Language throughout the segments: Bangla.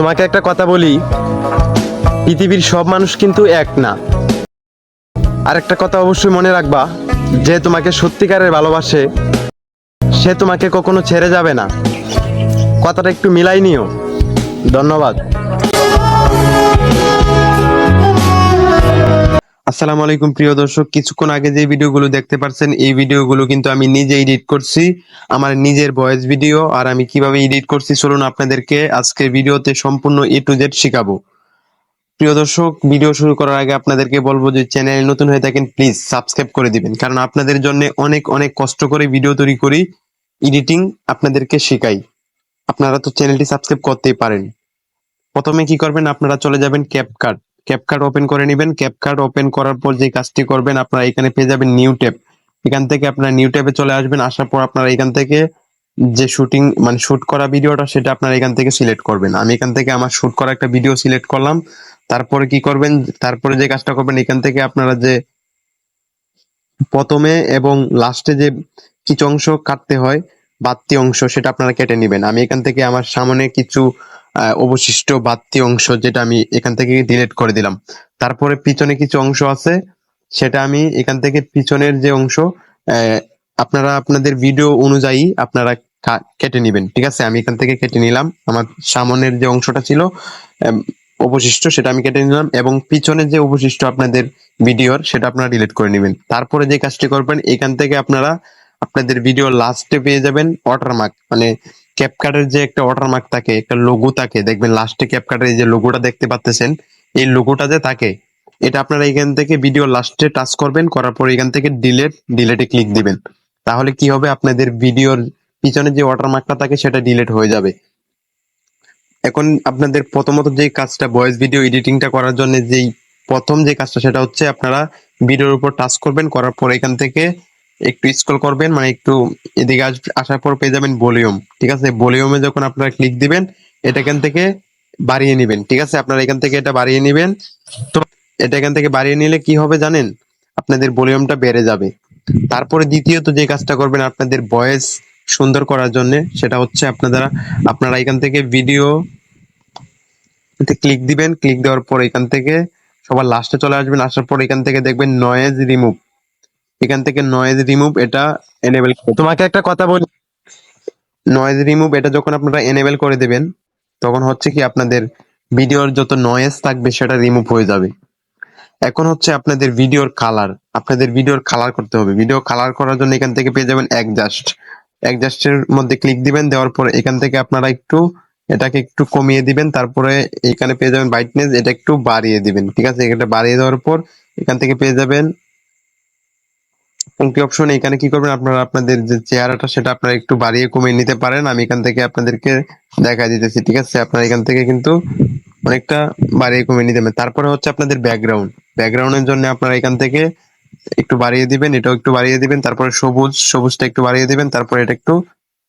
তোমাকে একটা কথা বলি, পৃথিবীর সব মানুষ কিন্তু এক না। আর একটা কথা অবশ্যই মনে রাখবা, যে তোমাকে সত্যিকারের ভালোবাসে সে তোমাকে কখনো ছেড়ে যাবে না। কথাটা একটু মিলাই নিও। ধন্যবাদ। আসসালামু আলাইকুম প্রিয় দর্শক, কিছুক্ষণ আগে যে ভিডিওগুলো দেখতে পাচ্ছেন এই ভিডিওগুলো কিন্তু আমি নিজে এডিট করছি, আমার নিজের ভয়েস ভিডিও। আর আমি কিভাবে এডিট করছি চলুন আপনাদেরকে আজকে ভিডিওতে সম্পূর্ণ A to Z শিখাবো। প্রিয় দর্শক, ভিডিও শুরু করার আগে আপনাদেরকে বলবো যে চ্যানেল নতুন হয়ে থাকেন প্লিজ সাবস্ক্রাইব করে দিবেন, কারণ আপনাদের জন্য অনেক অনেক কষ্ট করে ভিডিও তৈরি করি, এডিটিং আপনাদেরকে শেখাই। আপনারা তো চ্যানেলটি সাবস্ক্রাইব করতেই পারেন। প্রথমে কি করবেন, আপনারা চলে যাবেন ক্যাপকাট। ক্যাপকাট ওপেন করে নেবেন। ক্যাপকাট ওপেন করার পর যে কাজটি করবেন, আপনারা এখানে পেয়ে যাবেন নিউ ট্যাব। এখান থেকে আপনারা নিউ ট্যাবে চলে আসবেন। আসার পর আপনারা এখান থেকে যে শুটিং মানে শুট করা ভিডিওটা সেটা আপনারা এখান থেকে সিলেক্ট করবেন। আমি এখান থেকে আমার শুট করা একটা ভিডিও সিলেক্ট করলাম। তারপরে কি করবেন, তারপরে যে কাজটা করবেন, এখান থেকে আপনারা যে প্রথমে এবং লাস্টে যে কিছু অংশ কাটতে হয়, বাড়তি অংশ, সেটা আপনারা কেটে নেবেন। আমি এখান থেকে আমার সামনে কিছু অবশিষ্ট বাড়তি অংশ যেটা আমি এখান থেকে ডিলিট করে দিলাম। তারপরে পিছনে কিছু অংশ আছে, সেটা আমি এখান থেকে পিছনের যে অংশ আহ, আপনারা আপনাদের ভিডিও অনুযায়ী আপনারা কেটে নেবেন। ঠিক আছে, আমি এখান থেকে কেটে নিলাম। আমার সামনের যে অংশটা ছিল আহ, অবশিষ্ট, সেটা আমি কেটে নিলাম, এবং পিছনের যে অবশিষ্ট আপনাদের ভিডিওর সেটা আপনারা ডিলিট করে নেবেন। তারপরে যে কাজটি করবেন, এখান থেকে আপনারা আপনাদের ভিডিও লাস্টে পেয়ে যাবেন ওয়াটারমার্ক, মানে ক্যাপকাটের যে একটা ওয়াটারমার্ক থাকে, একটা লোগো থাকে, দেখবেন লাস্টে ক্যাপকাটের এই যে লোগোটা দেখতে পাচ্ছেন, এই লোগোটা যে থাকে, এটা আপনারা এখান থেকে ভিডিও লাস্টে টাচ করবেন, করার পর এখান থেকে ডিলেটে ক্লিক দিবেন। তাহলে কি হবে, আপনাদের ভিডিওর পিছনে যে ওয়াটারমার্কটা থাকে সেটা ডিলিট হয়ে যাবে। এখন আপনাদের প্রথমত যে কাজটা, ভয়েস ভিডিও এডিটিংটা করার জন্য যেই প্রথম যে কাজটা, সেটা হচ্ছে আপনারা ভিডিওর উপর টাচ করবেন, করার পর এখান থেকে একটু স্ক্রল করবেন, মানে একটু এদিকে আসার পর পেয়ে যাবেন ভলিউম। ঠিক আছে, ভলিউমে যখন আপনারা ক্লিক দিবেন, এটা এখান থেকে বাড়িয়ে নেবেন। ঠিক আছে, আপনারা এখান থেকে এটা বাড়িয়ে নেবেন। তো এটা এখান থেকে বাড়িয়ে নিলে কি হবে জানেন, আপনাদের ভলিউমটা বেড়ে যাবে। তারপরে দ্বিতীয়ত যে কাজটা করবেন আপনাদের ভয়েস সুন্দর করার জন্য, সেটা হচ্ছে আপনারা এখান থেকে ভিডিও ক্লিক দিবেন। ক্লিক দেওয়ার পর এখান থেকে সবার লাস্টে চলে আসবেন। আসার পর এখান থেকে দেখবেন নয়েজ রিমুভ। এখান থেকে নয়েজ রিমুভ এটা এনেবল। তোমাকে একটা কথা বলি, নয়েজ রিমুভ এটা যখন আপনারা এনেবল করে দেবেন, তখন হচ্ছে কি আপনাদের ভিডিওর যত নয়েজ থাকবে সেটা রিমুভ হয়ে যাবে। এখন হচ্ছে আপনাদের ভিডিওর কালার করতে হবে। ভিডিও কালার করার জন্য এখান থেকে পেয়ে যাবেন অ্যাডজাস্টের মধ্যে ক্লিক দিবেন। দেওয়ার পরে এখান থেকে আপনারা এটাকে একটু কমিয়ে দিবেন। তারপরে এখানে পেয়ে যাবেন ব্রাইটনেস, এটা একটু বাড়িয়ে দিবেন। ঠিক আছে, এটা বাড়িয়ে দেওয়ার পর এখান থেকে পেয়ে যাবেন পঙ্ক্তি অপশন। এখানে কি করবেন, আপনারা আপনাদের যে চেহারাটা সেটা আপনারা একটু বাড়িয়ে কমিয়ে নিতে পারেন। আমি এখান থেকে আপনাদেরকে দেখা দিতেছি। ঠিক আছে, আপনারা এখান থেকে কিন্তু অনেকটা বাড়িয়ে কমিয়ে নিতে পারেন। তারপরে হচ্ছে আপনাদের ব্যাকগ্রাউন্ডের জন্য আপনারা এখান থেকে একটু বাড়িয়ে দিবেন, এটাও একটু বাড়িয়ে দিবেন। তারপরে সবুজটা একটু বাড়িয়ে দিবেন, তারপরে এটা একটু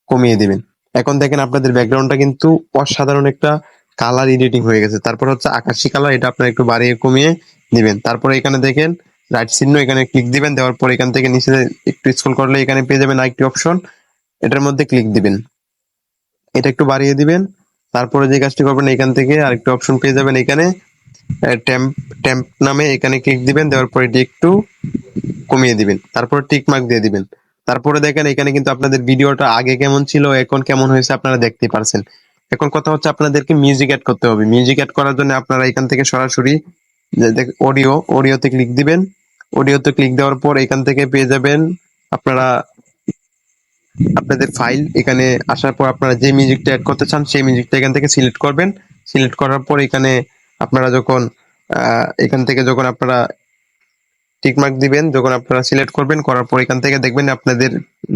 কমিয়ে দিবেন। এখন দেখেন আপনাদের ব্যাকগ্রাউন্ডটা কিন্তু অসাধারণ একটা কালার এডিটিং হয়ে গেছে। তারপর হচ্ছে আকাশি কালার, এটা আপনারা একটু বাড়িয়ে কমিয়ে দিবেন। তারপরে এখানে দেখেন রাইট চিহ্ন, এখানে ক্লিক দিবেন। দেওয়ার পর এখান থেকে নিচে একটু স্ক্রল করলে এখানে পেয়ে যাবেন আরেকটি অপশন, এটার মধ্যে ক্লিক দিবেন, এটা একটু বাড়িয়ে দিবেন। তারপরে যে কাজটি করবেন, এখান থেকে আরেকটা অপশন পেয়ে যাবেন, এখানে ট্যাম্প ট্যাম্প নামে, এখানে ক্লিক দিবেন। দেওয়ার পর এটি একটু কমিয়ে দিবেন, তারপর টিক মার্ক দিয়ে দিবেন। তারপরে দেখেন এখানে কিন্তু আপনাদের ভিডিওটা আগে কেমন ছিল, এখন কেমন হয়েছে আপনারা দেখতে পারছেন। এখন কথা হচ্ছে আপনাদেরকে মিউজিক অ্যাড করতে হবে। মিউজিক অ্যাড করার জন্য আপনারা এখান থেকে সরাসরি অডিওতে ক্লিক দিবেন। অডিওতে ক্লিক দেওয়ার পর এখান থেকে পেয়ে যাবেন আপনারা আপনাদের ফাইল। এখানে আসার পর আপনারা যে মিউজিকটা অ্যাড করতে চান সেই মিউজিকটা এখান থেকে সিলেক্ট করবেন। সিলেক্ট করার পর এখানে আপনারা যখন এখান থেকে যখন আপনারা টিক মার্ক দিবেন, যখন আপনারা সিলেক্ট করবেন, করার পর এখান থেকে দেখবেন আপনাদের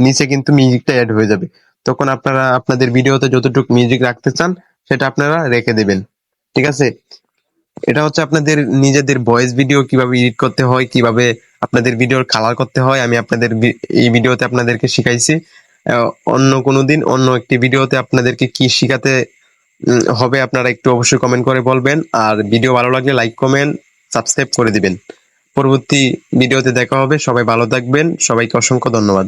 নিচে কিন্তু মিউজিকটা অ্যাড হয়ে যাবে। তখন আপনারা আপনাদের ভিডিওতে যতটুকু মিউজিক রাখতে চান সেটা আপনারা রেখে দেবেন। ঠিক আছে, এটা হচ্ছে আপনাদের নিজেদের ভয়েস ভিডিও কিভাবে এডিট করতে হয়, কিভাবে আপনাদের ভিডিওর কালার করতে হয়, আমি আপনাদের এই ভিডিওতে আপনাদেরকে শিখাইছি। অন্য কোনো দিন অন্য একটি ভিডিওতে আপনাদেরকে কি শিখাতে হবে আপনারা একটু অবশ্যই কমেন্ট করে বলবেন। আর ভিডিও ভালো লাগলে লাইক কমেন্ট সাবস্ক্রাইব করে দিবেন। পরবর্তী ভিডিওতে দেখা হবে। সবাই ভালো থাকবেন, সবাইকে অসংখ্য ধন্যবাদ।